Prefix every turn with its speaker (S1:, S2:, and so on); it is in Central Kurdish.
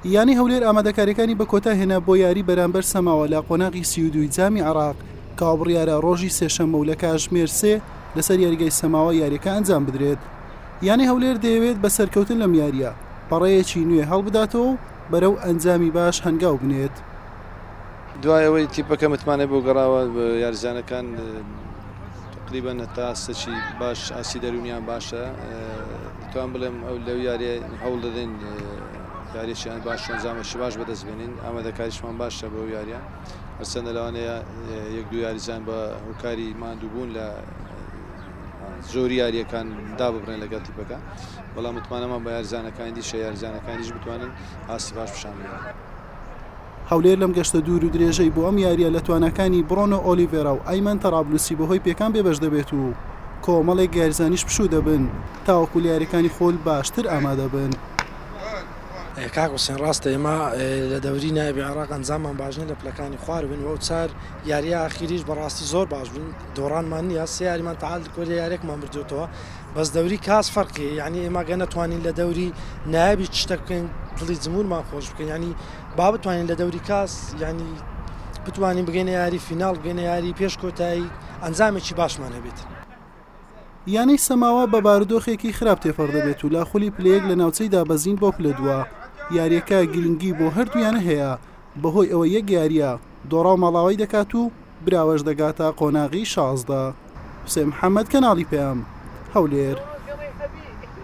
S1: یانی هەولێر ئامادەکاریەکانی بە کۆتا هێنا بۆ یاری بەرامبەر سەماوە لە قۆناغی 32 جامی عێراق کە ئابڕیارە ڕۆژی سێشەممە و لە کاتژمێر 3 لەسەر یاریگای سەماوە یاریەکە ئەنجام بدرێت. یانی هەولێر دەیەوێت بە سەرکەوتن لەم یاریە پەڕەیەکی نوێ هەڵبداتەوە و بەرەو ئەنجامی باش هەنگاو بنێت.
S2: دوای ئەوەی تیپەکە متمانە بۆ گەڕاوە یاریزانەکان تقریبان هەتا سەچی باش ئاسی دەرونیان باشە، توان بڵێم ئەو لەو یاریە هەوڵ دەدەین یاریشیان باش ئەنجامەشی باش بەدەست بێنین، ئامادەکاریشمان باشە بۆ یاریە، هەرچەندە لەوانەیە یەک دوو یاریزان بە هۆکاری ماندووبوون لە زۆری یاریەکان داببڕێن لەگەڵ تیپەکە، بەڵام متمانەمان بە یاریزانەکانی دیشە یاریزانەکانیش بتوانن ئاسی باش بشانێن.
S1: هەولێر لەم گەشتە دوور و درێژەی بۆ ئەم یاریە لە توانەکانی بڕۆنۆ ئۆلیڤێرا و ئایمان تەڕابلوسی بەهۆی پێکان بێبەش دەبێت و کۆمەڵێک یاریزانیش پشوو دەبن تاوەکو لە یاریەکانی خۆل باشتر ئامادە بن.
S3: کاک حوسێن ڕاستە ئێمە لە دەوری نایبی عێراق ئەنجامان باشنە لە پلەکانی خوار بن و چار یاریە ئاخیریش بەڕاستی زۆر باش بوون، دۆڕانمان نییە سێ یاریمان تەعال کۆلە یارێکمان بردوێتەوە، بەس دەوری کاس فەرقی، یعنی ئێمە گە نەتوانین لە دەوری نایبی شتە بکەین دڵی جمهورمان خۆش بکەین، ینی با بتوانین لە دەوری کاس ینی بتوانین بگەینە یاری فیناڵ، بگەینە یاری پێش کۆتایی ئەنجامێکی باشمان هەبێت.
S1: یانەی سەماوە بە بارودۆخێکی خراپ تێپەڕ دەبێت و لاخولی پلەیەک لە ناوچەی دابەزین بۆ پلە دووە. یاریەکە گرنگی بۆ هەردوویانە هەیە بەهۆی ئەوە یەک یاریە دۆڕا و مەڵاوی دەکات و براوەش دەگاتە قۆناغی 16. حوسێن محەممەد، کەناڵی پێم، هەولێر.